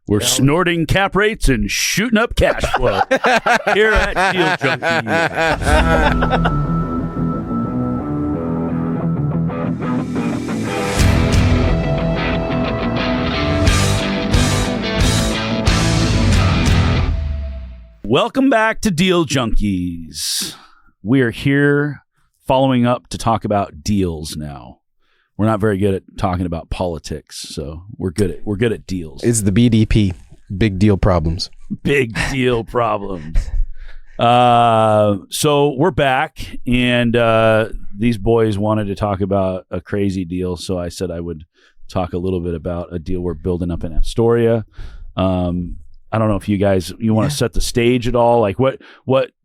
We're snorting cap rates and shooting up cash flow here at Deal Junkies. Welcome back to Deal Junkies. We are here following up to talk about deals now. We're not very good at talking about politics, so we're good at deals. It's the BDP, big deal problems. Big deal problems. So we're back, and these boys wanted to talk about a crazy deal, so I said I would talk a little bit about a deal we're building up in Astoria. I don't know if you want to set the stage at all. Like what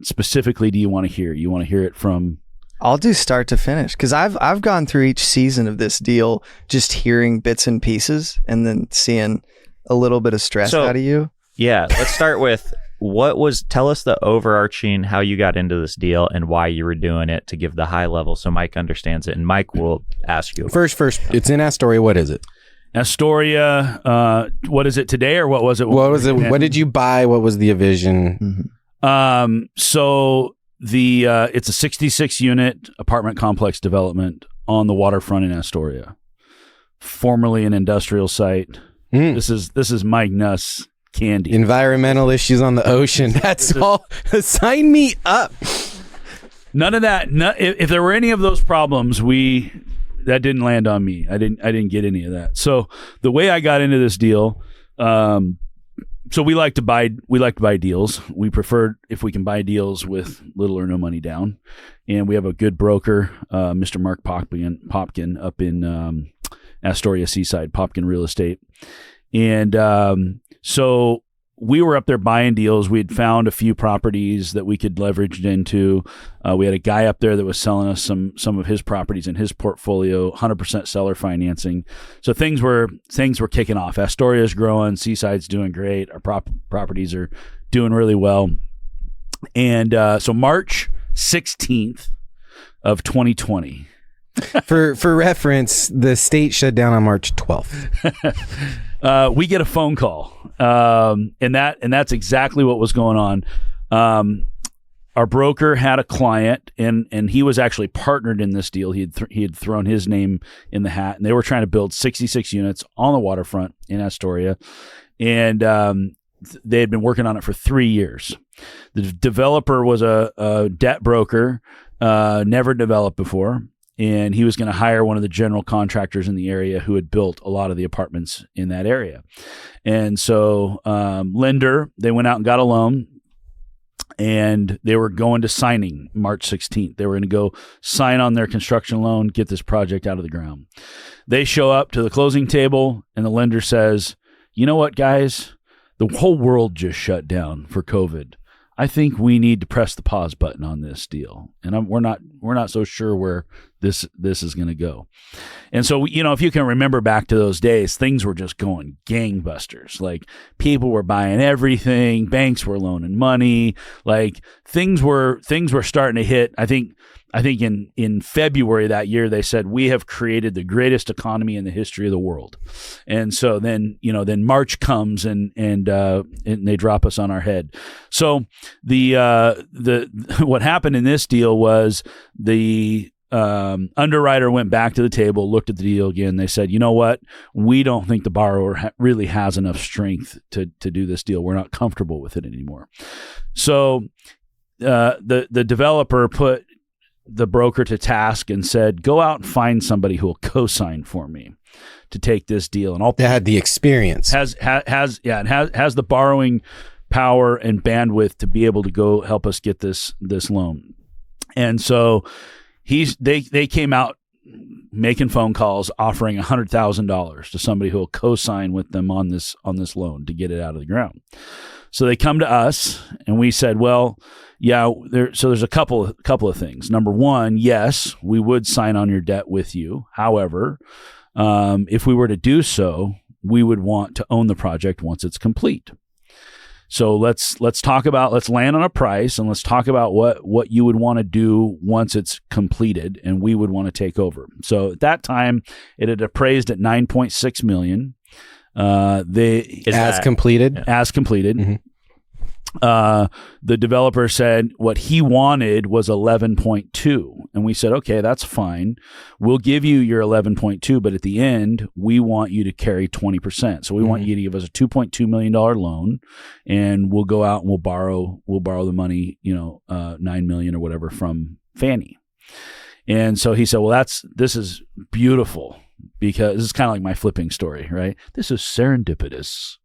specifically do you want to hear? You want to hear it from? I'll do start to finish because I've gone through each season of this deal, just hearing bits and pieces and then seeing a little bit of stress out of you. Yeah, let's start with tell us the overarching, how you got into this deal and why you were doing it, to give the high level so Mike understands it. And Mike will ask you. First, it's in Astoria. What is it? Astoria, what is it today, or what was it? What was it? What did you buy? What was the vision? Mm-hmm. So it's a 66 unit apartment complex development on the waterfront in Astoria, formerly an industrial site. This is Mike Nuss candy. Environmental issues on the ocean. That's all. Sign me up. None of that. If there were any of those problems, that didn't land on me. I didn't get any of that. So the way I got into this deal, so we like to buy deals. We prefer if we can buy deals with little or no money down, and we have a good broker, Mr. Marc Popkin up in Astoria Seaside, Popkin Real Estate, and so we were up there buying deals. We had found a few properties that we could leverage into. We had a guy up there that was selling us some of his properties in his portfolio, 100% seller financing. So things were kicking off. Astoria's growing, Seaside's doing great. Our properties are doing really well. And so March 16th of 2020. For reference, the state shut down on March 12th. We get a phone call, and that's exactly what was going on. Our broker had a client, and he was actually partnered in this deal. He had thrown his name in the hat, and they were trying to build 66 units on the waterfront in Astoria, and they had been working on it for 3 years. The developer was a debt broker, never developed before. And he was going to hire one of the general contractors in the area who had built a lot of the apartments in that area. And so lender, they went out and got a loan, and they were going to signing March 16th. They were going to go sign on their construction loan, get this project out of the ground. They show up to the closing table, and the lender says, you know what, guys? The whole world just shut down for COVID. I think we need to press the pause button on this deal, and we're not so sure where this is going to go. And so, if you can remember back to those days, things were just going gangbusters. Like, people were buying everything, banks were loaning money, like things were starting to hit. I think in February that year, they said, we have created the greatest economy in the history of the world. And so then March comes and they drop us on our head. So what happened in this deal was the underwriter went back to the table, looked at the deal again. They said, you know what? We don't think the borrower really has enough strength to do this deal. We're not comfortable with it anymore. So the developer put the broker to task and said, go out and find somebody who will co-sign for me to take this deal. And that had the experience, has the borrowing power and bandwidth to be able to go help us get this loan. And so they came out making phone calls, offering $100,000 to somebody who will co-sign with them on this loan to get it out of the ground. So they come to us, and we said, well, yeah, there's a couple of things. Number one, yes, we would sign on your debt with you. However, if we were to do so, we would want to own the project once it's complete. So let's land on a price, and let's talk about what you would want to do once it's completed, and we would want to take over. So at that time, it had appraised at $9.6 million. Completed. As completed. Mm-hmm. The developer said what he wanted was 11.2. And we said, okay, that's fine. We'll give you your 11.2, but at the end, we want you to carry 20%. So we want you to give us a $2.2 million loan, and we'll go out and we'll borrow the money, $9 million or whatever from Fannie. And so he said, well, this is beautiful, because this is kind of like my flipping story, right? This is serendipitous.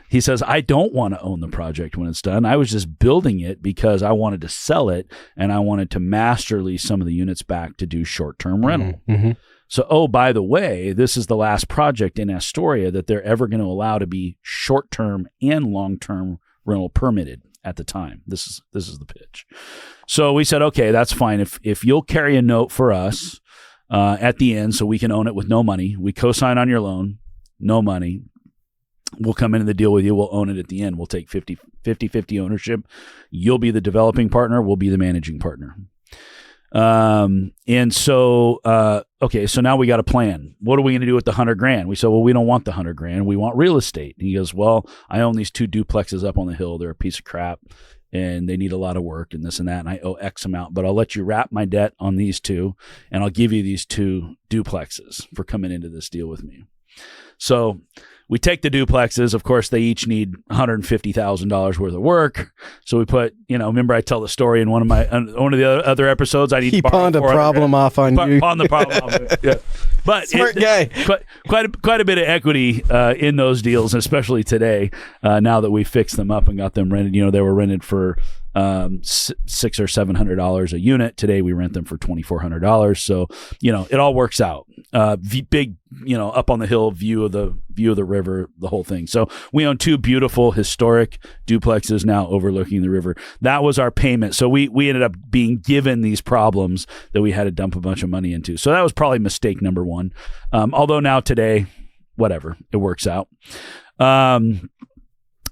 He says, I don't want to own the project when it's done. I was just building it because I wanted to sell it, and I wanted to master lease some of the units back to do short-term rental. Mm-hmm. So, by the way, this is the last project in Astoria that they're ever going to allow to be short-term and long-term rental permitted at the time. This is the pitch. So we said, okay, that's fine. If you'll carry a note for us at the end so we can own it with no money, we co-sign on your loan, no money. We'll come into the deal with you. We'll own it at the end. We'll take 50-50 ownership. You'll be the developing partner. We'll be the managing partner. And so, okay, so now we got a plan. What are we going to do with the $100,000? We said, well, we don't want the $100,000. We want real estate. And he goes, well, I own these 2 duplexes up on the hill. They're a piece of crap, and they need a lot of work and this and that. And I owe X amount, but I'll let you wrap my debt on these 2, and I'll give you these 2 duplexes for coming into this deal with me. So we take the duplexes. Of course, they each need $150,000 worth of work. So we put, remember I tell the story in one of the other episodes. I need he to pawned a problem off on you. Pawned the problem off. Yeah. But smart guy. Quite a bit of equity in those deals, especially today. Now that we fixed them up and got them rented, they were rented for $600 or $700 a unit. Today we rent them for $2,400. So it all works out. Big, up on the hill view of the river, the whole thing. So we own 2 beautiful historic duplexes now overlooking the river. That was our payment. So we ended up being given these problems that we had to dump a bunch of money into. So that was probably mistake number 1. Although now today, whatever, it works out.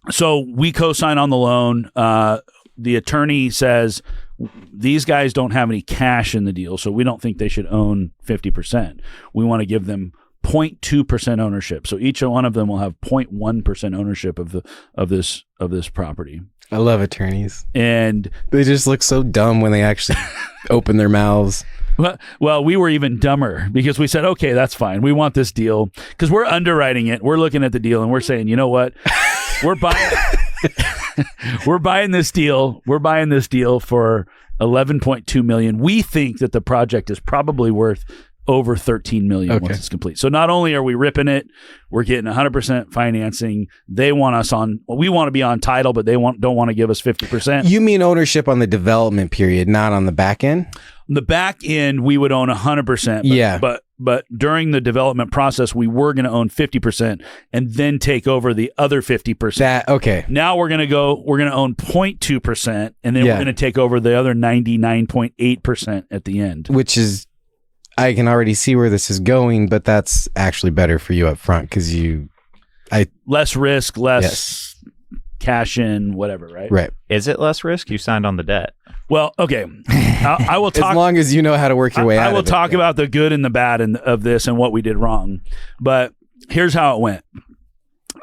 So we co-sign on the loan. The attorney says these guys don't have any cash in the deal, so we don't think they should own 50%. We want to give them 0.2% ownership. So each one of them will have 0.1% ownership of this property. I love attorneys. And they just look so dumb when they actually open their mouths. Well, we were even dumber because we said, okay, that's fine. We want this deal because we're underwriting it. We're looking at the deal and we're saying, you know what? We're buying this deal. We're buying this deal for $11.2 million. We think that the project is probably worth over $13 million once it's complete. So not only are we ripping it, we're getting 100% financing. They want us on. Well, we want to be on title, but they don't want to give us 50%. You mean ownership on the development period, not on the back end? On the back end, we would own 100%. But during the development process, we were going to own 50% and then take over the other 50%. Now we're going to own 0.2%, and then we're going to take over the other 99.8% at the end. Which is, I can already see where this is going, but that's actually better for you up front because less risk, less cash in, whatever, right? Right. Is it less risk? You signed on the debt. Well, okay. I will talk. As long as you know how to work your way out of it. I will talk about the good and the bad of this and what we did wrong. But here's how it went.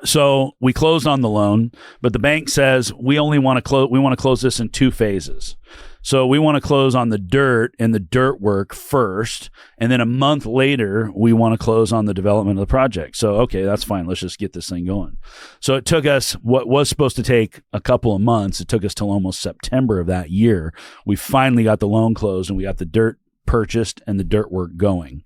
So we closed on the loan, but the bank says we want to close this in 2 phases. So we want to close on the dirt and the dirt work first, and then a month later, we want to close on the development of the project. So, okay, that's fine. Let's just get this thing going. So it took us what was supposed to take a couple of months. It took us till almost September of that year. We finally got the loan closed, and we got the dirt purchased and the dirt work going.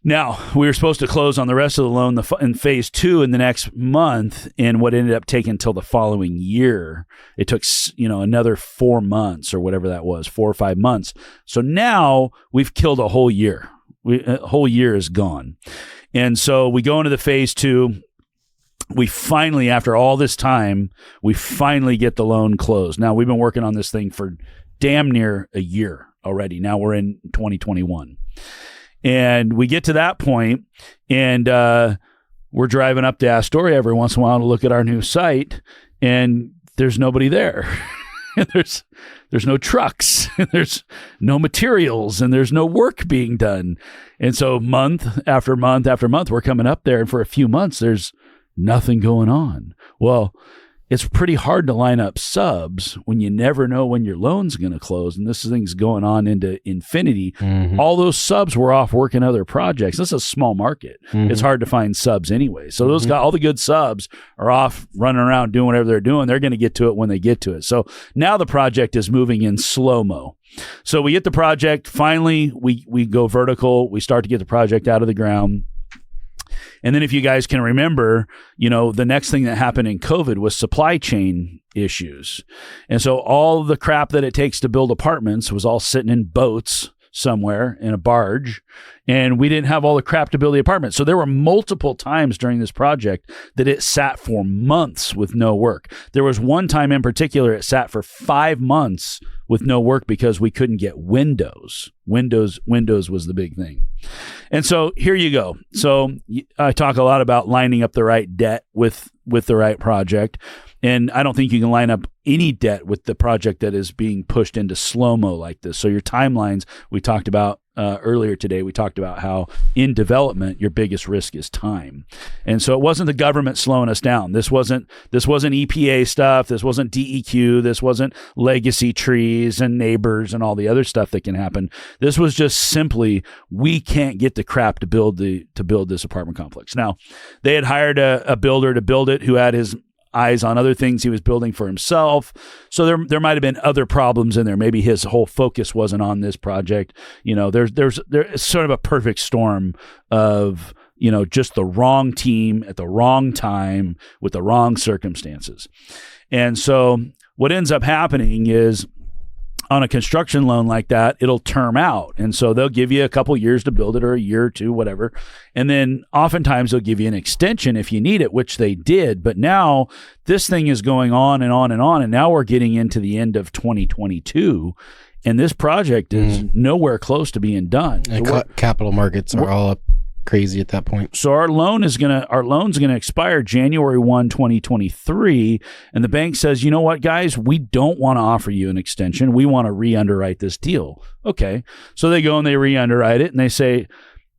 Now, we were supposed to close on the rest of the loan in phase 2 in the next month, and what ended up taking until the following year. It took, another 4 months or whatever that was, 4 or 5 months. So now we've killed a whole year. A whole year is gone. And so we go into the phase 2. We finally, after all this time, we finally get the loan closed. Now, we've been working on this thing for damn near a year already. Now we're in 2021. And we get to that point, and we're driving up to Astoria every once in a while to look at our new site, and there's nobody there. there's no trucks, there's no materials, and there's no work being done. And so month after month after month, we're coming up there, and for a few months, there's nothing going on. Well, it's pretty hard to line up subs when you never know when your loan's going to close, and this thing's going on into infinity. Mm-hmm. All those subs were off working other projects. This is a small market. Mm-hmm. It's hard to find subs anyway. So those guys, all the good subs are off running around doing whatever they're doing. They're going to get to it when they get to it. So now the project is moving in slow-mo. So we get the project. Finally, we go vertical. We start to get the project out of the ground. And then if you guys can remember, the next thing that happened in COVID was supply chain issues. And so all the crap that it takes to build apartments was all sitting in boats somewhere in a barge, and we didn't have all the crap to build the apartment. So there were multiple times during this project that it sat for months with no work. There was one time in particular it sat for 5 months with no work because we couldn't get windows. Windows was the big thing. And so here you go. So I talk a lot about lining up the right debt with the right project. And I don't think you can line up any debt with the project that is being pushed into slow-mo like this. So your timelines, we talked about earlier today, we talked about how in development, your biggest risk is time. And so it wasn't the government slowing us down. This wasn't EPA stuff. This wasn't DEQ. This wasn't legacy trees and neighbors and all the other stuff that can happen. This was just simply, we can't get the crap to build this apartment complex. Now, they had hired a builder to build it who had his eyes on other things he was building for himself. So there might have been other problems in there. Maybe his whole focus wasn't on this project. There's sort of a perfect storm of, just the wrong team at the wrong time with the wrong circumstances. And so what ends up happening is, on a construction loan like that, it'll term out. And so they'll give you a couple years to build it, or a year or two, whatever. And then oftentimes they'll give you an extension if you need it, which they did. But now this thing is going on and on and on. And now we're getting into the end of 2022. And this project is nowhere close to being done. And capital markets are all up crazy at that point. So our loan's gonna expire January 1, 2023, and the bank says, you know what, guys, we don't want to offer you an extension. We want to re-underwrite this deal. Okay, so they go and they re-underwrite it, and they say,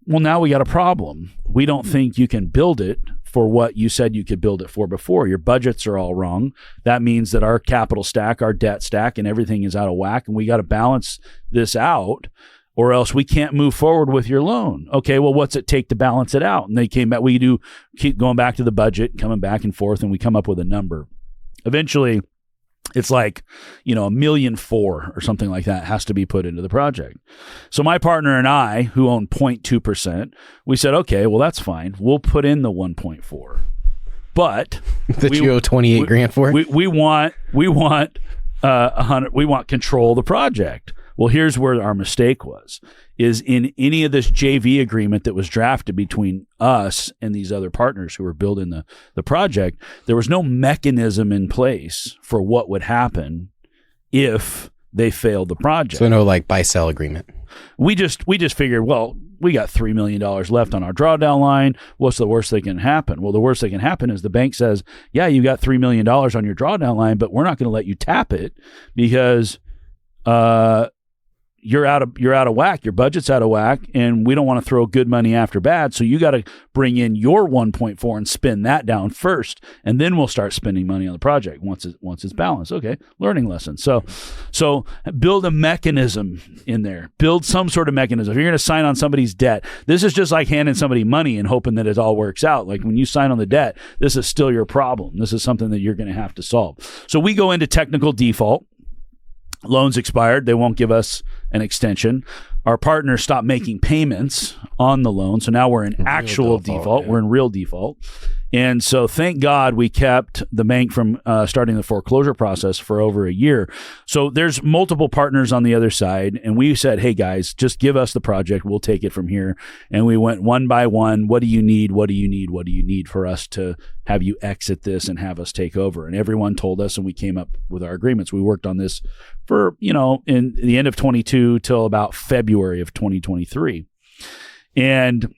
well, now we got a problem. We don't think you can build it for what you said you could build it for before. Your budgets are all wrong. That means that our capital stack, our debt stack, and everything is out of whack, and we got to balance this out, or else we can't move forward with your loan. Okay, well, what's it take to balance it out? And they came back. We do keep going back to the budget, coming back and forth, and we come up with a number. Eventually, it's like, $1.4 million or something like that has to be put into the project. So my partner and I, who own 0.2%, we said, okay, well, that's fine. We'll put in the 1.4. But you owe $28,000 for it? We want 100. We want control of the project. Well, here's where our mistake was, is in any of this JV agreement that was drafted between us and these other partners who were building the project, there was no mechanism in place for what would happen if they failed the project. So no buy-sell agreement. We just figured, well, we got $3 million left on our drawdown line. What's the worst that can happen? Well, the worst that can happen is the bank says, yeah, you got $3 million on your drawdown line, but we're not going to let you tap it because you're out of whack. Your budget's out of whack, and we don't want to throw good money after bad. So you got to bring in your 1.4 and spin that down first, and then we'll start spending money on the project once it's balanced. Okay, learning lesson. So build a mechanism in there. Build some sort of mechanism. If you're going to sign on somebody's debt, this is just like handing somebody money and hoping that it all works out. Like when you sign on the debt, this is still your problem. This is something that you're going to have to solve. So we go into technical default. Loans expired. They won't give us an extension. Our partner stopped making payments on the loan. So now we're in actual default. Yeah. We're in real default. And so thank God we kept the bank from starting the foreclosure process for over a year. So there's multiple partners on the other side. And we said, hey, guys, just give us the project. We'll take it from here. And we went one by one. What do you need? What do you need? What do you need for us to have you exit this and have us take over? And everyone told us, and we came up with our agreements. We worked on this for, in the end of 22 till about February of 2023. And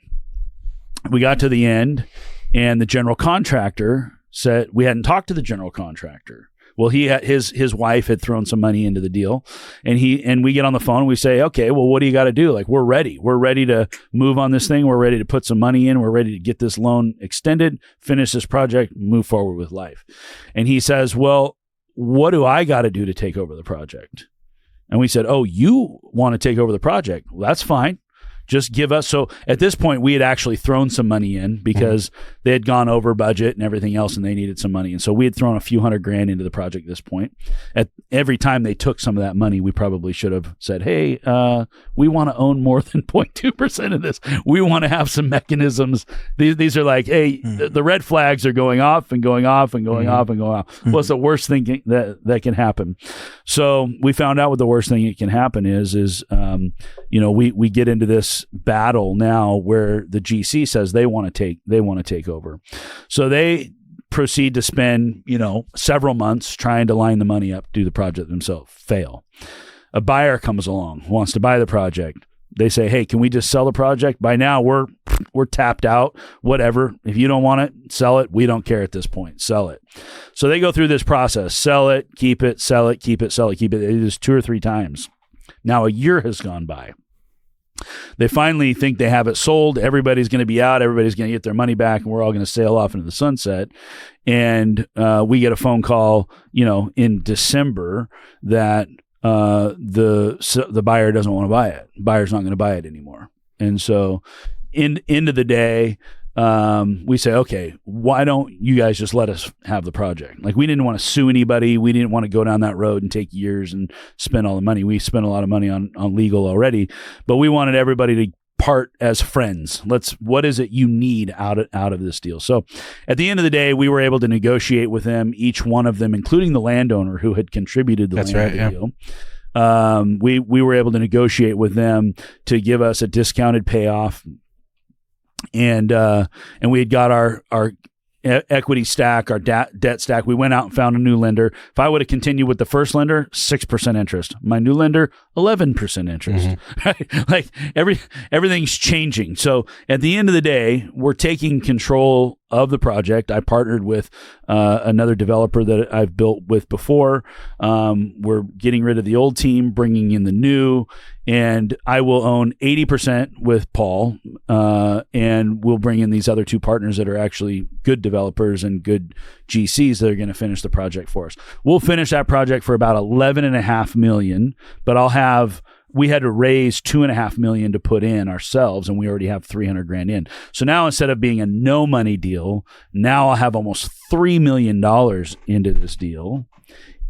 we got to the end. And the general contractor said, we hadn't talked to the general contractor. Well, his wife had thrown some money into the deal, and we get on the phone. And we say, okay, well, what do you got to do? Like, we're ready. We're ready to move on this thing. We're ready to put some money in. We're ready to get this loan extended, finish this project, move forward with life. And he says, well, what do I got to do to take over the project? And we said, oh, you want to take over the project? Well, that's fine. Just give us. So at this point, we had actually thrown some money in because they had gone over budget and everything else, and they needed some money. And so we had thrown a few $100,000 into the project at this point. At every time they took some of that money, we probably should have said, hey, we want to own more than 0.2% of this. We want to have some mechanisms. These are like, hey, the red flags are going off and going off and going off and going off. What's the worst thing that can happen? So we found out what the worst thing that can happen is we get into this battle now where the GC says they want to take over. So they proceed to spend, several months trying to line the money up, do the project themselves, fail. A buyer comes along, wants to buy the project. They say, hey, can we just sell the project? By now we're tapped out, whatever. If you don't want it, sell it. We don't care at this point. Sell it. So they go through this process, sell it, keep it, sell it, keep it, sell it, keep it. It is 2 or 3 times. Now a year has gone by. They finally think they have it sold. Everybody's going to be out. Everybody's going to get their money back, and we're all going to sail off into the sunset. And we get a phone call, in December that the buyer doesn't want to buy it. The buyer's not going to buy it anymore. And so, end of the day, we say, okay, why don't you guys just let us have the project? Like, we didn't want to sue anybody. We didn't want to go down that road and take years and spend all the money. We spent a lot of money on legal already, but we wanted everybody to part as friends. What is it you need out of this deal? So at the end of the day, we were able to negotiate with them, each one of them, including the landowner who had contributed the land to the deal. We were able to negotiate with them to give us a discounted payoff. And we had got our equity stack, our debt stack. We went out and found a new lender. If I would have continued with the first lender, 6% interest. My new lender, 11% interest. Right? Like everything's changing. So at the end of the day, we're taking control of the project. I partnered with another developer that I've built with before. We're getting rid of the old team, bringing in the new, and I will own 80% with Paul, and we'll bring in these other 2 partners that are actually good developers and good GCs that are going to finish the project for us. We'll finish that project for about $11.5 million, but we had to raise $2.5 million to put in ourselves, and we already have $300,000 in. So now, instead of being a no money deal, now I'll have almost $3 million into this deal.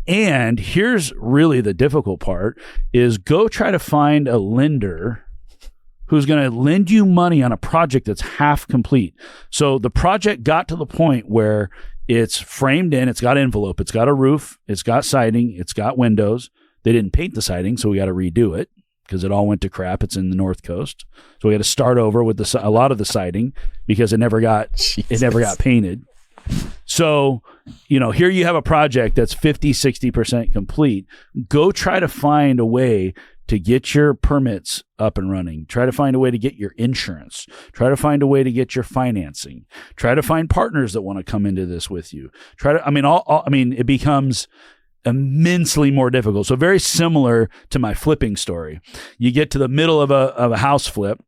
And here's really the difficult part is go try to find a lender who's going to lend you money on a project that's half complete. So the project got to the point where it's framed in, it's got envelope, it's got a roof, it's got siding, it's got windows. They didn't paint the siding, so we got to redo it because it all went to crap. It's in the North Coast. So we had to start over with a lot of the siding because it never got painted. So, here you have a project that's 50, 60% complete. Go try to find a way to get your permits up and running. Try to find a way to get your insurance. Try to find a way to get your financing. Try to find partners that want to come into this with you. It becomes immensely more difficult. So very similar to my flipping story. You get to the middle of a house flip.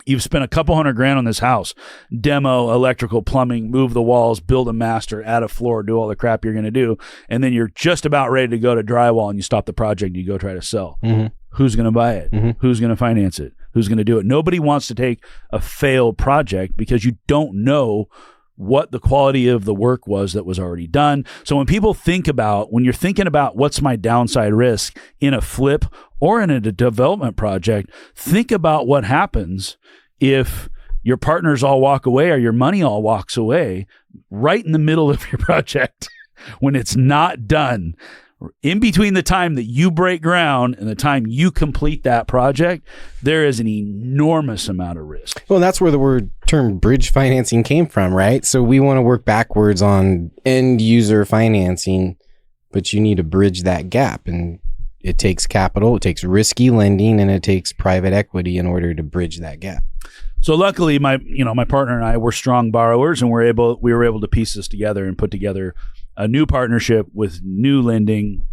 You've spent a couple $100,000 on this house, demo, electrical, plumbing, move the walls, build a master, add a floor, do all the crap you're going to do. And then you're just about ready to go to drywall and you stop the project and you go try to sell. Mm-hmm. Who's going to buy it? Mm-hmm. Who's going to finance it? Who's going to do it? Nobody wants to take a failed project because you don't know what the quality of the work was that was already done. So when you're thinking about what's my downside risk in a flip or in a development project, think about what happens if your partners all walk away or your money all walks away right in the middle of your project when it's not done. In between the time that you break ground and the time you complete that project, there is an enormous amount of risk. Well, that's where the term bridge financing came from, right? So we want to work backwards on end user financing, but you need to bridge that gap. And it takes capital, it takes risky lending, and it takes private equity in order to bridge that gap. So luckily, my partner and I were strong borrowers, and we were able to piece this together and put together a new partnership with new lending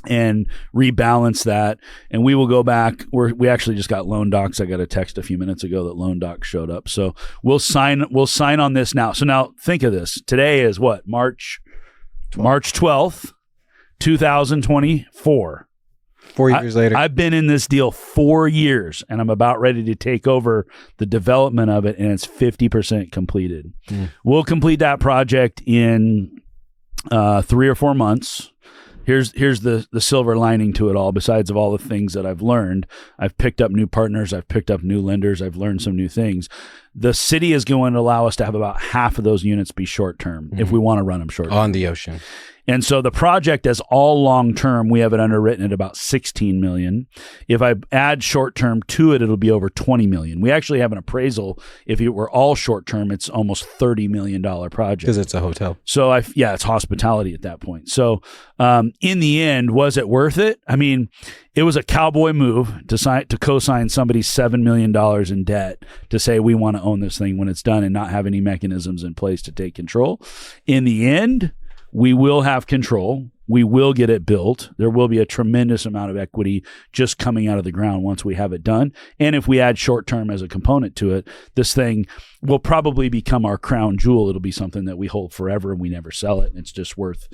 and rebalance that. And we will go back. We actually just got loan docs. I got a text a few minutes ago that loan docs showed up. So we'll sign on this now. So now think of this. Today is what? March 12th, 2024. 4 years later. I've been in this deal 4 years, and I'm about ready to take over the development of it, and it's 50% completed. We'll complete that project in 3 or 4 months. Here's the silver lining to it all. Besides of all the things that I've learned, I've picked up new partners, I've picked up new lenders, I've learned some new things. The city is going to allow us to have about half of those units be short term if we want to run them short term. On the ocean. And so the project is all long term. We have it underwritten at about $16 million. If I add short term to it, it'll be over $20 million. We actually have an appraisal. If it were all short term, it's almost $30 million project. Because it's a hotel. So it's hospitality at that point. So in the end, was it worth it? I mean, it was a cowboy move to co-sign somebody's $7 million in debt to say we want to own this thing when it's done and not have any mechanisms in place to take control. In the end, we will have control. We will get it built. There will be a tremendous amount of equity just coming out of the ground once we have it done. And if we add short term as a component to it, this thing will probably become our crown jewel. It'll be something that we hold forever and we never sell it. And it's just worth,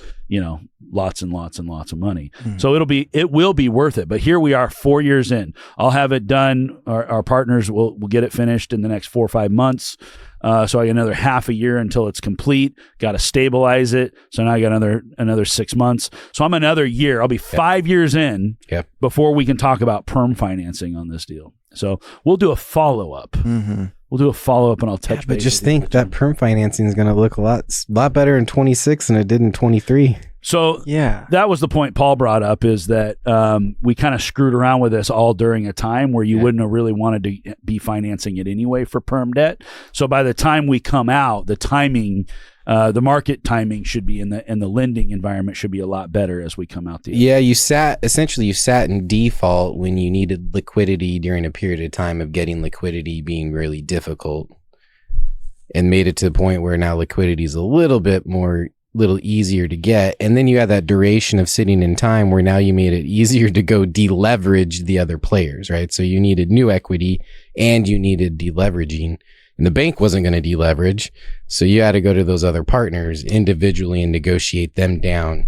lots and lots and lots of money. So it will be worth it. But here we are 4 years in. I'll have it done. Our partners will get it finished in the next 4 or 5 months. So I got another half a year until it's complete. Got to stabilize it. So now I got another 6 months. So I'm another year. I'll be 5 years in before we can talk about perm financing on this deal. So we'll do a follow-up. We'll do a follow-up and I'll touch base. But just think that perm financing is going to look a lot better in 26 than it did in 23. So that was the point Paul brought up, is that we kind of screwed around with this all during a time where you wouldn't have really wanted to be financing it anyway for perm debt. So by the time we come out, the timing, the market timing should be and the lending environment should be a lot better as we come out. You sat in default when you needed liquidity during a period of time of getting liquidity being really difficult, and made it to the point where now liquidity is a little easier to get. And then you had that duration of sitting in time where now you made it easier to go deleverage the other players, right? So you needed new equity and you needed deleveraging, and the bank wasn't going to deleverage. So you had to go to those other partners individually and negotiate them down.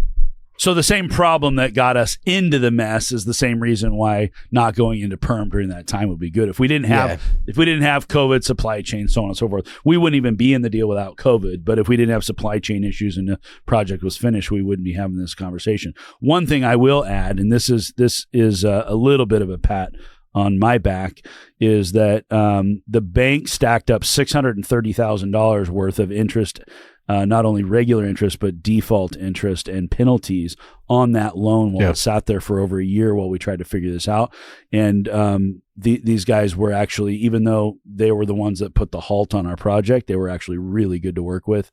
So the same problem that got us into the mess is the same reason why not going into perm during that time would be good. If we didn't have COVID, supply chain, so on and so forth, we wouldn't even be in the deal without COVID. But if we didn't have supply chain issues and the project was finished, we wouldn't be having this conversation. One thing I will add, and this is a little bit of a pat on my back, is that the bank stacked up $630,000 worth of interest, not only regular interest, but default interest and penalties on that loan while it sat there for over a year while we tried to figure this out. And these guys were actually, even though they were the ones that put the halt on our project, they were actually really good to work with.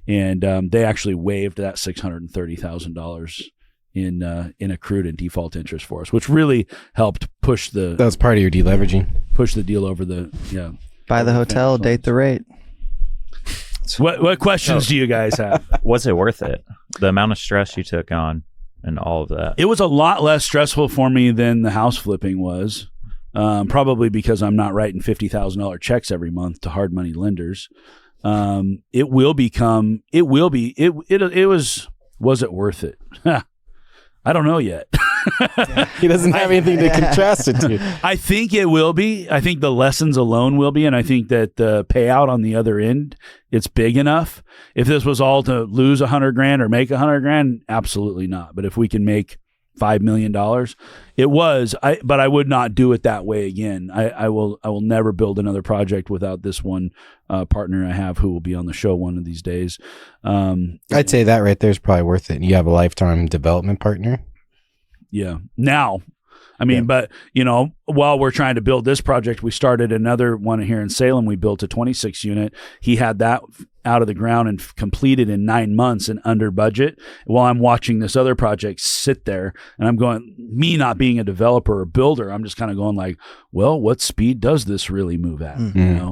And they actually waived that $630,000 in accrued and default interest for us, which really helped push that was part of your deleveraging. Push the deal over the buy the hotel, date the rate. What questions do you guys have? Was it worth it? The amount of stress you took on and all of that. It was a lot less stressful for me than the house flipping was. Probably because I'm not writing $50,000 checks every month to hard money lenders. Was it worth it? I don't know yet. He doesn't have anything to contrast it to. I think it will be. I think the lessons alone will be, and I think that the payout on the other end, it's big enough. If this was all to lose $100,000 or make $100,000, absolutely not. But if we can make $5 million, it was. But I would not do it that way again. I will never build another project without this one partner I have who will be on the show one of these days. I'd say that right there is probably worth it. You have a lifetime development partner. Yeah. Now, I mean, but while we're trying to build this project, we started another one here in Salem. We built a 26 unit. He had that out of the ground and completed in 9 months and under budget, while I'm watching this other project sit there, and I'm going, me not being a developer or builder, I'm just kind of going like, well, what speed does this really move at?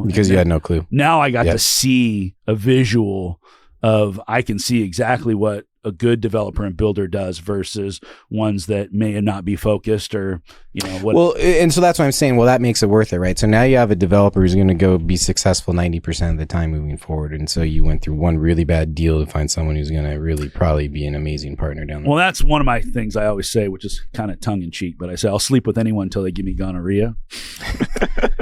Because you had no clue. Now I got to see a visual of, I can see exactly what a good developer and builder does versus ones that may not be focused or, what. Well, and so that's why I'm saying, well, that makes it worth it, right? So now you have a developer who's going to go be successful 90% of the time moving forward. And so you went through one really bad deal to find someone who's going to really probably be an amazing partner down the Well, that's one of my things I always say, which is kind of tongue in cheek, but I say I'll sleep with anyone until they give me gonorrhea.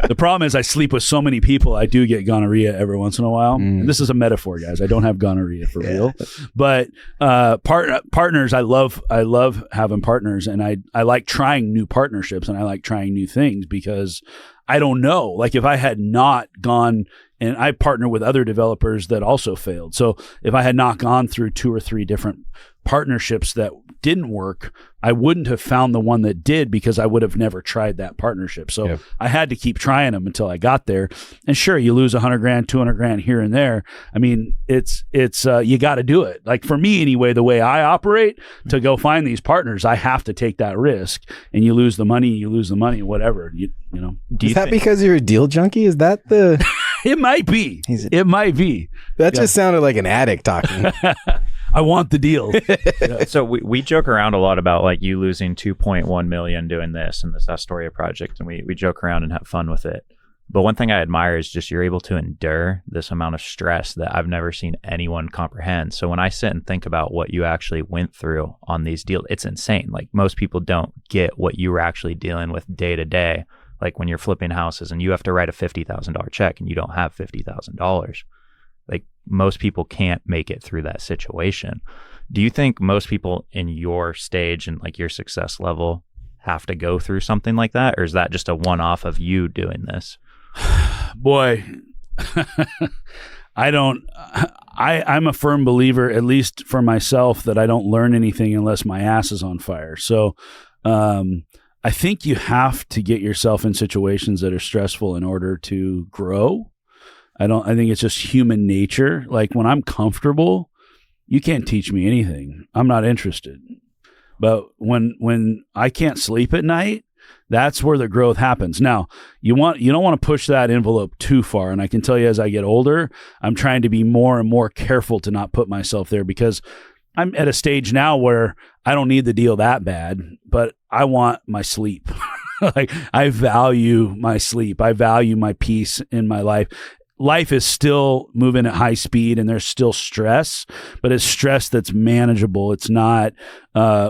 The problem is I sleep with so many people, I do get gonorrhea every once in a while. And this is a metaphor, guys. I don't have gonorrhea for real. But partners, I love having partners, and I like trying new partnerships, and I like trying new things because I don't know. Like if I had not gone, and I partner with other developers that also failed. So if I had not gone through 2 or 3 different partnerships that didn't work, I wouldn't have found the one that did because I would have never tried that partnership. So I had to keep trying them until I got there. And sure, you lose $100,000, $200,000 here and there. I mean, it's you got to do it. Like for me anyway, the way I operate to go find these partners, I have to take that risk. And you lose the money, whatever. You know. Is that because you're a deal junkie? Is that the? It might be. It might be. That just sounded like an addict talking. I want the deal. So we joke around a lot about like you losing 2.1 million doing this and this Astoria project, and we joke around and have fun with it. But one thing I admire is just you're able to endure this amount of stress that I've never seen anyone comprehend. So when I sit and think about what you actually went through on these deals, it's insane. Like most people don't get what you were actually dealing with day to day. Like when you're flipping houses and you have to write a $50,000 check and you don't have $50,000. Like most people can't make it through that situation. Do you think most people in your stage and like your success level have to go through something like that? Or is that just a one-off of you doing this? Boy, I'm a firm believer, at least for myself, that I don't learn anything unless my ass is on fire. So, I think you have to get yourself in situations that are stressful in order to grow. I think it's just human nature. Like when I'm comfortable, you can't teach me anything. I'm not interested. But when I can't sleep at night, that's where the growth happens. Now, you don't want to push that envelope too far. And I can tell you as I get older, I'm trying to be more and more careful to not put myself there because I'm at a stage now where I don't need the deal that bad, but I want my sleep. Like I value my sleep. I value my peace in my life. Life is still moving at high speed and there's still stress, but it's stress that's manageable. It's not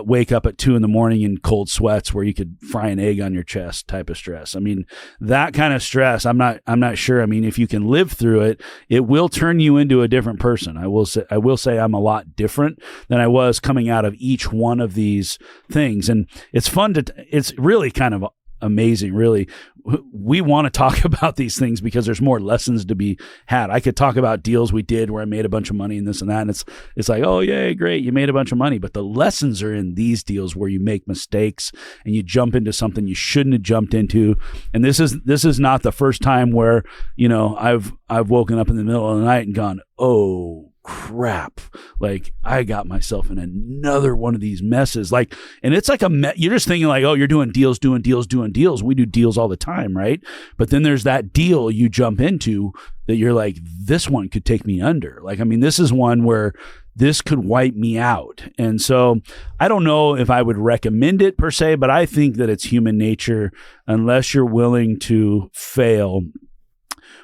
wake up at 2 a.m. in cold sweats where you could fry an egg on your chest type of stress. I mean, that kind of stress, I'm not sure. I mean, if you can live through it, it will turn you into a different person. I will say I'm a lot different than I was coming out of each one of these things. And it's fun it's really kind of amazing, really. We want to talk about these things because there's more lessons to be had. I could talk about deals we did where I made a bunch of money and this and that, and it's like, oh yay, great, you made a bunch of money. But the lessons are in these deals where you make mistakes and you jump into something you shouldn't have jumped into. And this is not the first time where I've woken up in the middle of the night and gone, oh crap, like I got myself in another one of these messes. Like, and it's like you're just thinking like, oh, you're doing deals. We do deals all the time, right? But then there's that deal you jump into that you're like, this one could take me under. Like, I mean, this is one where this could wipe me out. And so I don't know if I would recommend it per se, but I think that it's human nature unless you're willing to fail.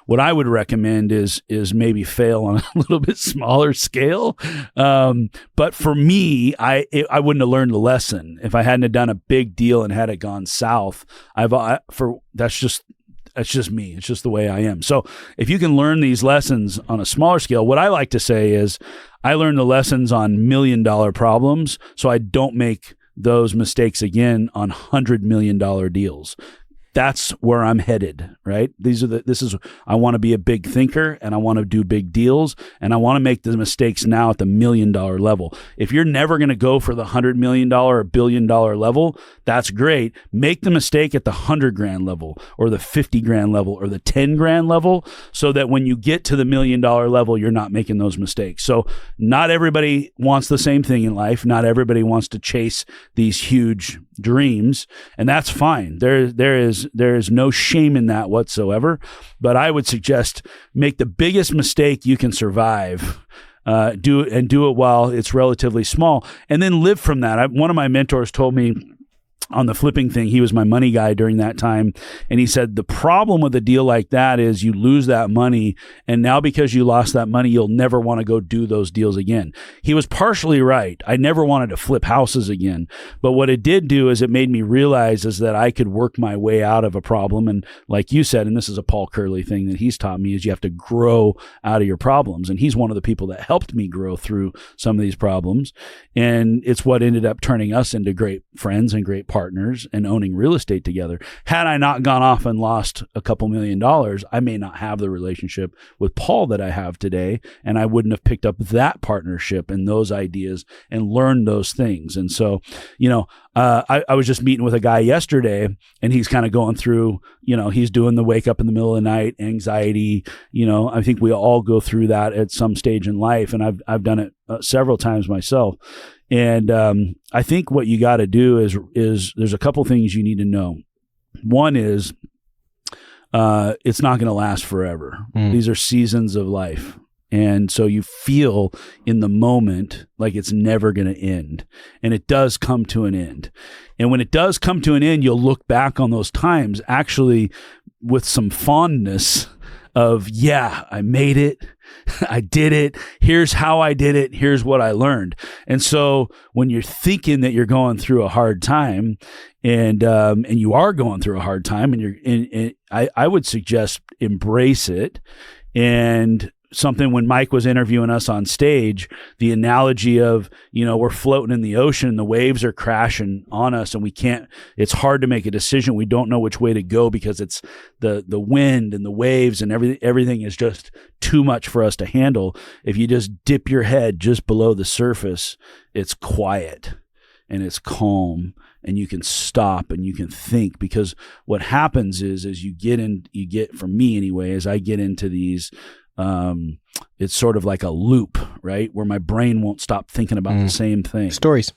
What I would recommend is maybe fail on a little bit smaller scale. But for me, I wouldn't have learned the lesson if I hadn't have done a big deal and had it gone south. That's just me. It's just the way I am. So if you can learn these lessons on a smaller scale, what I like to say is I learned the lessons on $1 million problems, so I don't make those mistakes again on $100 million deals. That's where I'm headed, right? I want to be a big thinker and I want to do big deals and I want to make the mistakes now at the $1 million level. If you're never going to go for the $100 million or $1 billion level, that's great. Make the mistake at the $100,000 level or the $50,000 level or the $10,000 level so that when you get to the $1 million level, you're not making those mistakes. So not everybody wants the same thing in life. Not everybody wants to chase these huge dreams, and that's fine. There is no shame in that whatsoever. But I would suggest make the biggest mistake you can survive do it while it's relatively small, and then live from that. One of my mentors told me on the flipping thing, he was my money guy during that time. And he said, the problem with a deal like that is you lose that money. And now because you lost that money, you'll never want to go do those deals again. He was partially right. I never wanted to flip houses again. But what it did do is it made me realize is that I could work my way out of a problem. And like you said, and this is a Paul Curley thing that he's taught me, is you have to grow out of your problems. And he's one of the people that helped me grow through some of these problems. And it's what ended up turning us into great friends and great partners and owning real estate together. Had I not gone off and lost a couple $1 million, I may not have the relationship with Paul that I have today, and I wouldn't have picked up that partnership and those ideas and learned those things. And so, I was just meeting with a guy yesterday, and he's kind of going through, he's doing the wake up in the middle of the night, anxiety. I think we all go through that at some stage in life, and I've done it several times myself. And I think what you got to do is there's a couple things you need to know. One is it's not going to last forever. These are seasons of life. And so you feel in the moment like it's never going to end. And it does come to an end. And when it does come to an end, you'll look back on those times actually with some fondness of, yeah, I made it. I did it. Here's how I did it. Here's what I learned. And so when you're thinking that you're going through a hard time and you are going through a hard time and I would suggest embrace it. And something when Mike was interviewing us on stage, the analogy of, we're floating in the ocean and the waves are crashing on us and it's hard to make a decision. We don't know which way to go because it's the wind and the waves and everything is just too much for us to handle. If you just dip your head just below the surface, it's quiet and it's calm and you can stop and you can think, because what happens is for me anyway, as I get into these, it's sort of like a loop, right? Where my brain won't stop thinking about the same thing. Stories.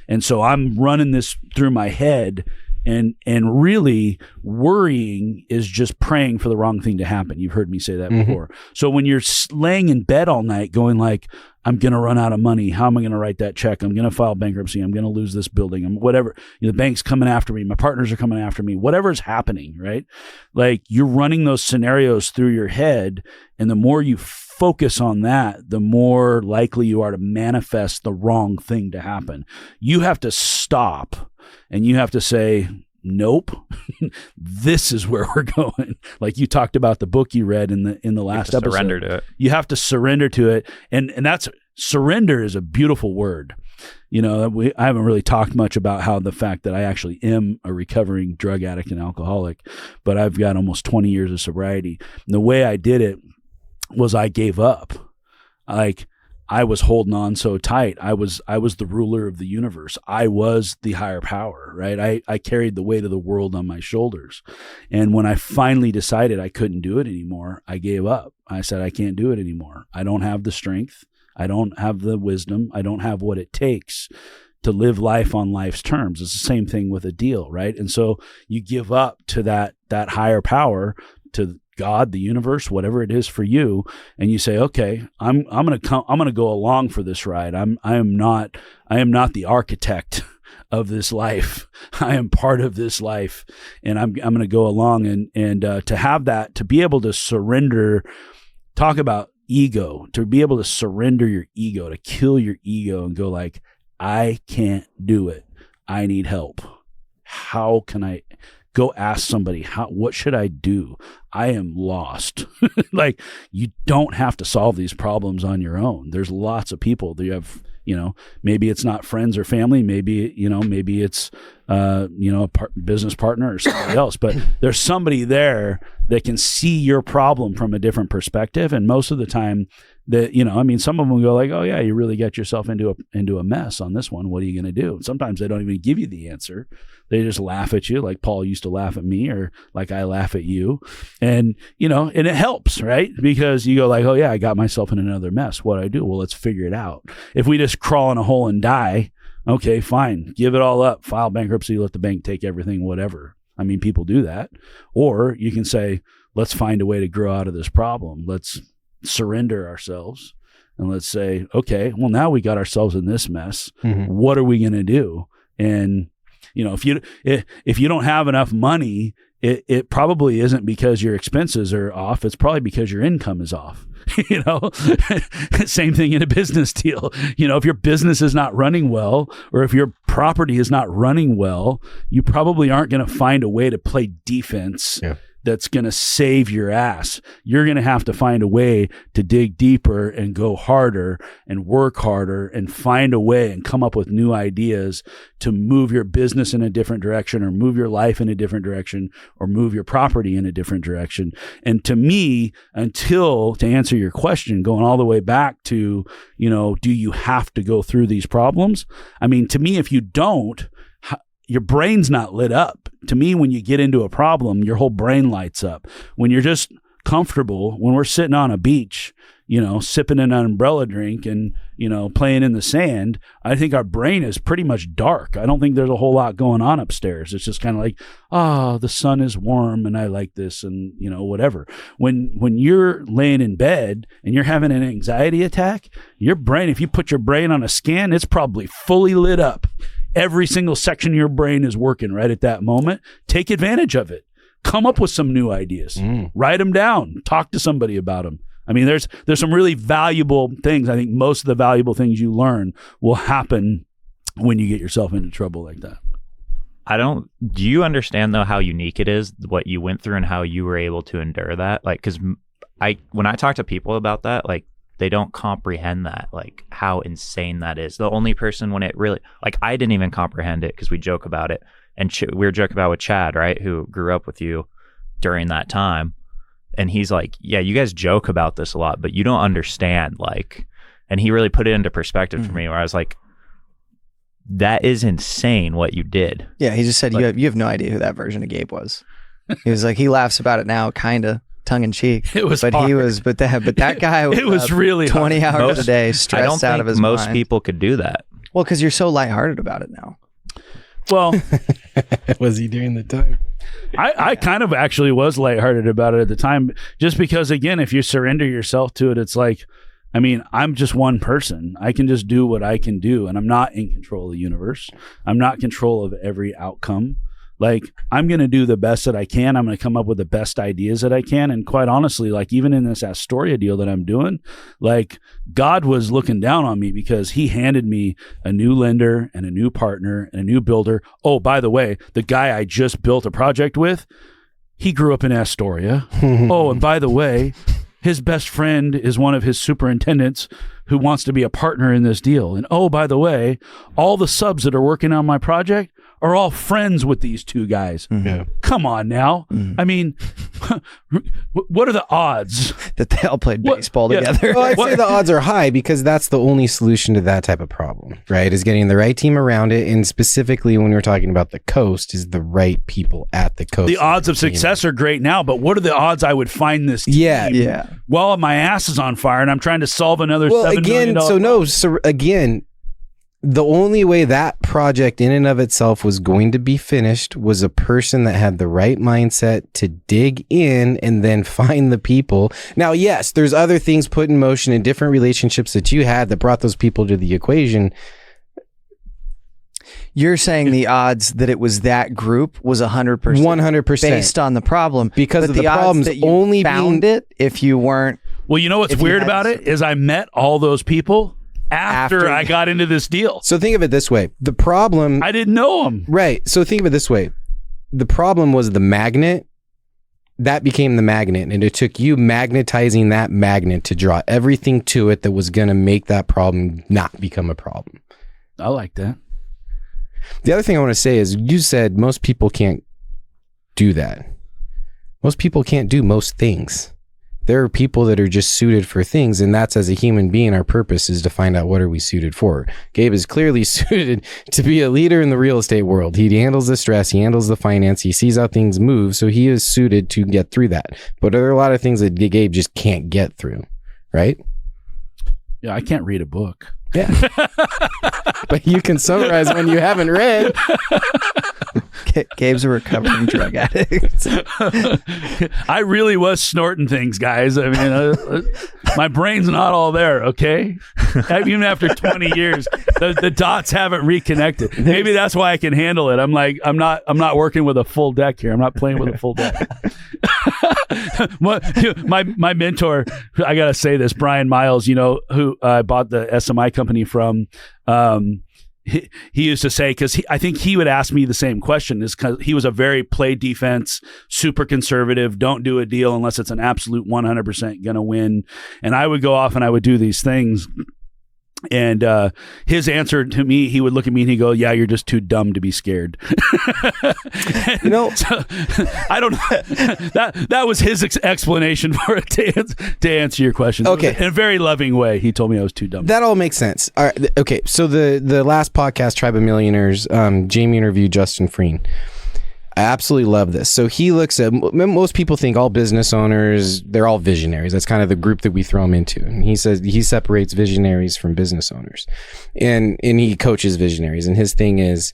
And so I'm running this through my head, and really worrying is just praying for the wrong thing to happen. You've heard me say that before. So when you're laying in bed all night going like, I'm going to run out of money. How am I going to write that check? I'm going to file bankruptcy. I'm going to lose this building. Whatever. The bank's coming after me. My partners are coming after me. Whatever's happening, right? Like you're running those scenarios through your head. And the more you focus on that, the more likely you are to manifest the wrong thing to happen. You have to stop and you have to say, nope, this is where we're going. Like you talked about the book you read in the last episode. Surrender to it. You have to surrender to it. And that's surrender is a beautiful word. I haven't really talked much about how the fact that I actually am a recovering drug addict and alcoholic, but I've got almost 20 years of sobriety. And the way I did it was I gave up. Like I was holding on so tight. I was the ruler of the universe. I was the higher power, right? I carried the weight of the world on my shoulders. And when I finally decided I couldn't do it anymore, I gave up. I said, I can't do it anymore. I don't have the strength. I don't have the wisdom. I don't have what it takes to live life on life's terms. It's the same thing with a deal, right? And so you give up to that higher power, to God, the universe, whatever it is for you, and you say, okay, I'm going to go along for this ride. I am not the architect of this life. I am part of this life, and I'm going to go along and to have that, to be able to surrender. Talk about ego, to be able to surrender your ego, to kill your ego and go like, I can't do it. I need help. How can I go ask somebody, what should I do? I am lost. Like you don't have to solve these problems on your own. There's lots of people that you have, maybe it's not friends or family. Maybe it's, a business partner or somebody else, but there's somebody there that can see your problem from a different perspective. And most of the time that, some of them go like, oh yeah, you really got yourself into a mess on this one. What are you going to do? And sometimes they don't even give you the answer. They just laugh at you like Paul used to laugh at me, or like I laugh at you. And, and it helps, right? Because you go like, oh yeah, I got myself in another mess. What do I do? Well, let's figure it out. If we just crawl in a hole and die, okay, fine. Give it all up. File bankruptcy. Let the bank take everything, whatever. I mean, people do that. Or you can say, let's find a way to grow out of this problem. Let's surrender ourselves and let's say, okay, well, now we got ourselves in this mess. Mm-hmm. What are we going to do? And, if you don't have enough money, it probably isn't because your expenses are off. It's probably because your income is off. Same thing in a business deal. If your business is not running well, or if your property is not running well, you probably aren't going to find a way to play defense. Yeah. That's going to save your ass. You're going to have to find a way to dig deeper and go harder and work harder and find a way and come up with new ideas to move your business in a different direction, or move your life in a different direction, or move your property in a different direction. And to me, to answer your question, going all the way back to, do you have to go through these problems? I mean, to me, if you don't, your brain's not lit up. To me, when you get into a problem, your whole brain lights up. When you're just comfortable, when we're sitting on a beach, sipping an umbrella drink and, playing in the sand, I think our brain is pretty much dark. I don't think there's a whole lot going on upstairs. It's just kind of like, the sun is warm and I like this and, whatever. When you're laying in bed and you're having an anxiety attack, your brain, if you put your brain on a scan, it's probably fully lit up. Every single section of your brain is working right at that moment. Take advantage of it. Come up with some new ideas. Write them down. Talk to somebody about them. I mean, there's some really valuable things. I think most of the valuable things you learn will happen when you get yourself into trouble like that. Do you understand though how unique it is, what you went through and how you were able to endure that? Like, cause when I talk to people about that, like, they don't comprehend that, like how insane that is. The only person when it really, like, I didn't even comprehend it because we joke about it. And we were joking about with Chad, right? Who grew up with you during that time. And he's like, yeah, you guys joke about this a lot, but you don't understand. Like, and he really put it into perspective for me where I was like, that is insane what you did. Yeah. He just said, you have no idea who that version of Gabe was. He was like, he laughs about it now, kind of. Tongue in cheek. It was but hard. That guy was, it was really 20 hard. hours a day, stressed out of his most mind. people could do that. Well, because you're so lighthearted about it now. Well, was he during the time? I kind of actually was lighthearted about it at the time, just because, again, if you surrender yourself to it, it's like, I mean, I'm just one person. I can just do what I can do, and I'm not in control of the universe. I'm not in control of every outcome. Like, I'm going to do the best that I can. I'm going to come up with the best ideas that I can. And quite honestly, like, even in this Astoria deal that I'm doing, like, God was looking down on me because he handed me a new lender and a new partner and a new builder. Oh, by the way, the guy I just built a project with, he grew up in Astoria. Oh, and by the way, his best friend is one of his superintendents who wants to be a partner in this deal. And oh, by the way, all the subs that are working on my project are all friends with these two guys. Yeah. Come on now. I mean, what are the odds? That they all played baseball together. Well, I'd say the odds are high because that's the only solution to that type of problem, right? Is getting the right team around it. And specifically when we're talking about the coast, is the right people at the coast. The odds of success are great now, but what are the odds I would find this team Yeah. while my ass is on fire and I'm trying to solve another $7 million again, the only way that project in and of itself was going to be finished was a person that had the right mindset to dig in and then find the people. Now, yes, there's other things put in motion in different relationships that you had that brought those people to the equation. You're saying the odds that it was that group was 100%. 100%. Based on the problem. Because but of the problems odds that you only found being... it if you weren't... Well, you know what's weird about it is I met all those people after I got into this deal. So think of it this way. The problem... I didn't know them. Right. So think of it this way. The problem was the magnet. That became the magnet. And it took you magnetizing that magnet to draw everything to it that was going to make that problem not become a problem. I like that. The other thing I want to say is you said most people can't do that. Most people can't do most things. There are people that are just suited for things, and that's, as a human being, our purpose is to find out what are we suited for. Gabe is clearly suited to be a leader in the real estate world. He handles the stress, he handles the finance, he sees how things move, so he is suited to get through that. But there are a lot of things that Gabe just can't get through, right? Yeah, I can't read a book. Yeah. But you can summarize when you haven't read. Gabe's a recovering drug addict. I really was snorting things, guys. I mean, my brain's not all there. Okay, even after 20 years, the dots haven't reconnected. Maybe that's why I can handle it. I'm not working with a full deck here. I'm not playing with a full deck. my mentor, I gotta say this, Brian Miles, who I bought the SMI company from. He used to say, because I think he would ask me the same question, is because he was a very play defense, super conservative, don't do a deal unless it's an absolute 100% going to win. And I would go off and I would do these things. And his answer to me, he would look at me and he'd go, "Yeah, you're just too dumb to be scared." So, I don't know. That was his explanation for it to answer your question. Okay. In a very loving way. He told me I was too dumb. That all makes sense. All right. Okay. So the last podcast, Tribe of Millionaires, Jamie interviewed Justin Freen. I absolutely love this. So he looks at, most people think all business owners, they're all visionaries. That's kind of the group that we throw them into. And he says he separates visionaries from business owners, and he coaches visionaries. And his thing is,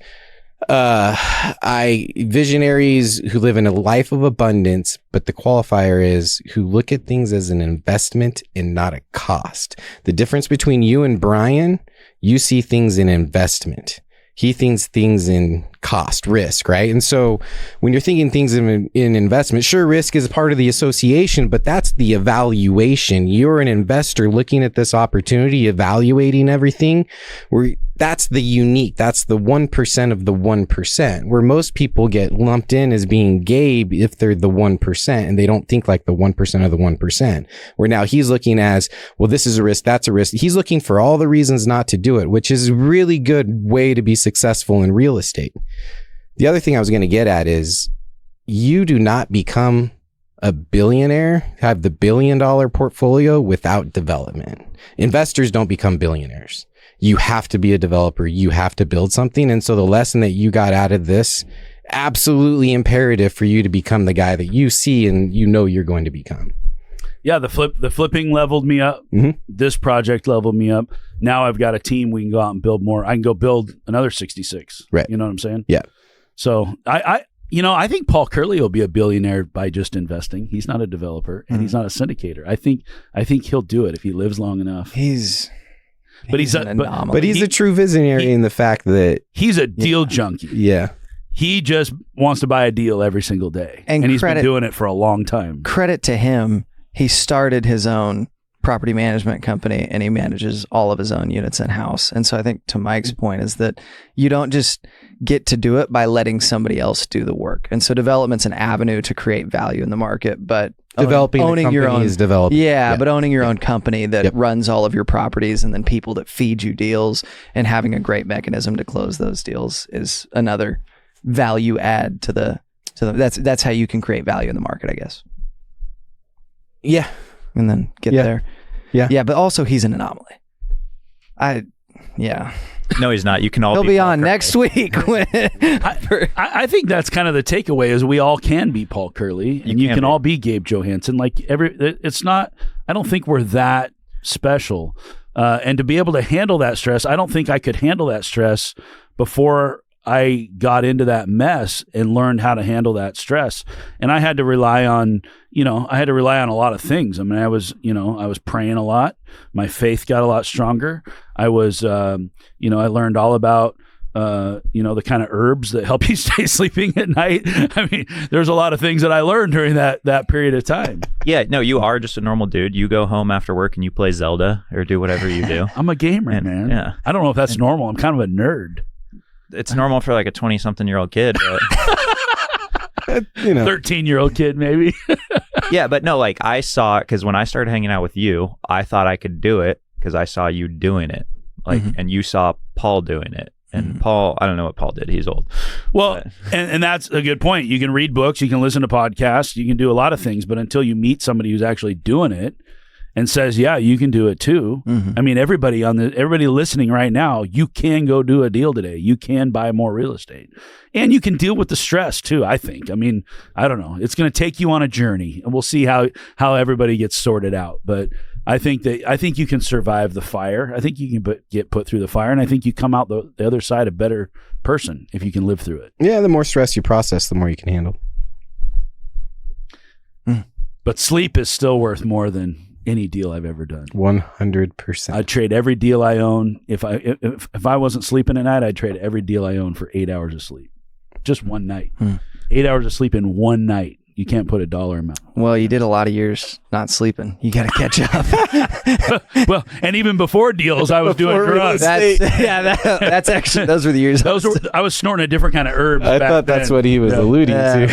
visionaries who live in a life of abundance, but the qualifier is who look at things as an investment and not a cost. The difference between you and Brian, you see things in investment. He thinks things in cost, risk, right? And so when you're thinking things in investment, sure, risk is part of the association, but that's the evaluation. You're an investor looking at this opportunity, evaluating everything. That's the unique. That's the 1% of the 1%, where most people get lumped in as being Gabe if they're the 1% and they don't think like the 1% of the 1%. Where now he's looking as, well, this is a risk, that's a risk. He's looking for all the reasons not to do it, which is a really good way to be successful in real estate. The other thing I was going to get at is you do not become a billionaire, have the $1 billion portfolio without development. Investors don't become billionaires. You have to be a developer. You have to build something. And so the lesson that you got out of this, absolutely imperative for you to become the guy that you see and you're going to become. Yeah, the flipping leveled me up. Mm-hmm. This project leveled me up. Now I've got a team. We can go out and build more. I can go build another 66. Right. You know what I'm saying? Yeah. So I think Paul Curley will be a billionaire by just investing. He's not a developer and he's not a syndicator. I think he'll do it if he lives long enough. He's a true visionary in the fact that he's a deal junkie. Yeah. He just wants to buy a deal every single day. And he's been doing it for a long time. Credit to him. He started his own property management company and he manages all of his own units in-house. And so I think to Mike's point is that you don't just get to do it by letting somebody else do the work. And so development's an avenue to create value in the market, but owning your own is developing. Yeah, but owning your own company that runs all of your properties and then people that feed you deals and having a great mechanism to close those deals is another value add to the that's how you can create value in the market, I guess. Yeah. And then get there. Yeah. Yeah, but also he's an anomaly. No, he's not. You can all He'll be on next week. I think that's kind of the takeaway is we all can be Paul Curley and you can all be Gabe Johansson. It's not, I don't think we're that special. And to be able to handle that stress, I don't think I could handle that stress before I got into that mess and learned how to handle that stress. And I had to rely on, a lot of things. I mean, I was praying a lot. My faith got a lot stronger. I was, I learned all about, the kind of herbs that help you stay sleeping at night. I mean, there's a lot of things that I learned during that period of time. Yeah, no, you are just a normal dude. You go home after work and you play Zelda or do whatever you do. I'm a gamer, man. Yeah. I don't know if that's normal. I'm kind of a nerd. It's normal for like a 20-something-year-old kid, but 13-year-old kid maybe. Yeah, but no, like I saw, because when I started hanging out with you, I thought I could do it because I saw you doing it, and you saw Paul doing it. And Paul, I don't know what Paul did. He's old. Well, and that's a good point. You can read books, you can listen to podcasts, you can do a lot of things, but until you meet somebody who's actually doing it and says, yeah, you can do it too. I mean, everybody listening right now, you can go do a deal today. You can buy more real estate and you can deal with the stress too. I think, I mean, I don't know. It's going to take you on a journey and we'll see how everybody gets sorted out. But I think you can survive the fire. I think you can get put through the fire and I think you come out the other side a better person if you can live through it. Yeah, the more stress you process, the more you can handle. But sleep is still worth more than any deal I've ever done. 100%. I'd trade every deal I own. If I wasn't sleeping at night, I'd trade every deal I own for 8 hours of sleep. Just one night. 8 hours of sleep in one night. You can't put a dollar amount. Well, you did a lot of years not sleeping. You got to catch up. Well, and even before deals, I was doing drugs. That's actually, those were the years. I was snorting a different kind of herbs. I thought that's what he was alluding to.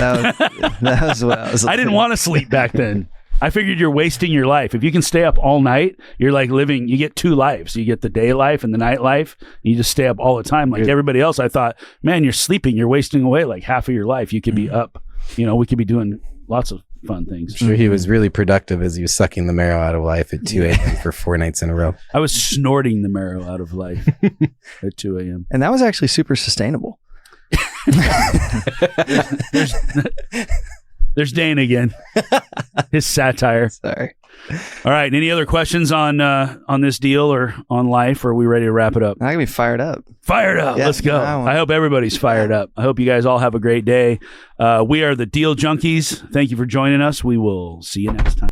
That was what I was. I didn't want to sleep back then. I figured you're wasting your life. If you can stay up all night, you're like living, you get two lives. You get the day life and the night life. You just stay up all the time. Like everybody else, I thought, man, you're sleeping. You're wasting away like half of your life. You could be up. We could be doing lots of fun things. I'm sure he was really productive as he was sucking the marrow out of life at 2 a.m. for 4 nights in a row. I was snorting the marrow out of life at 2 a.m. And that was actually super sustainable. There's Dane again. His satire. Sorry. All right. Any other questions on this deal or on life? Or are we ready to wrap it up? I'm going to be fired up. Fired up. Yeah, Let's go. I hope everybody's fired up. I hope you guys all have a great day. We are the Deal Junkies. Thank you for joining us. We will see you next time.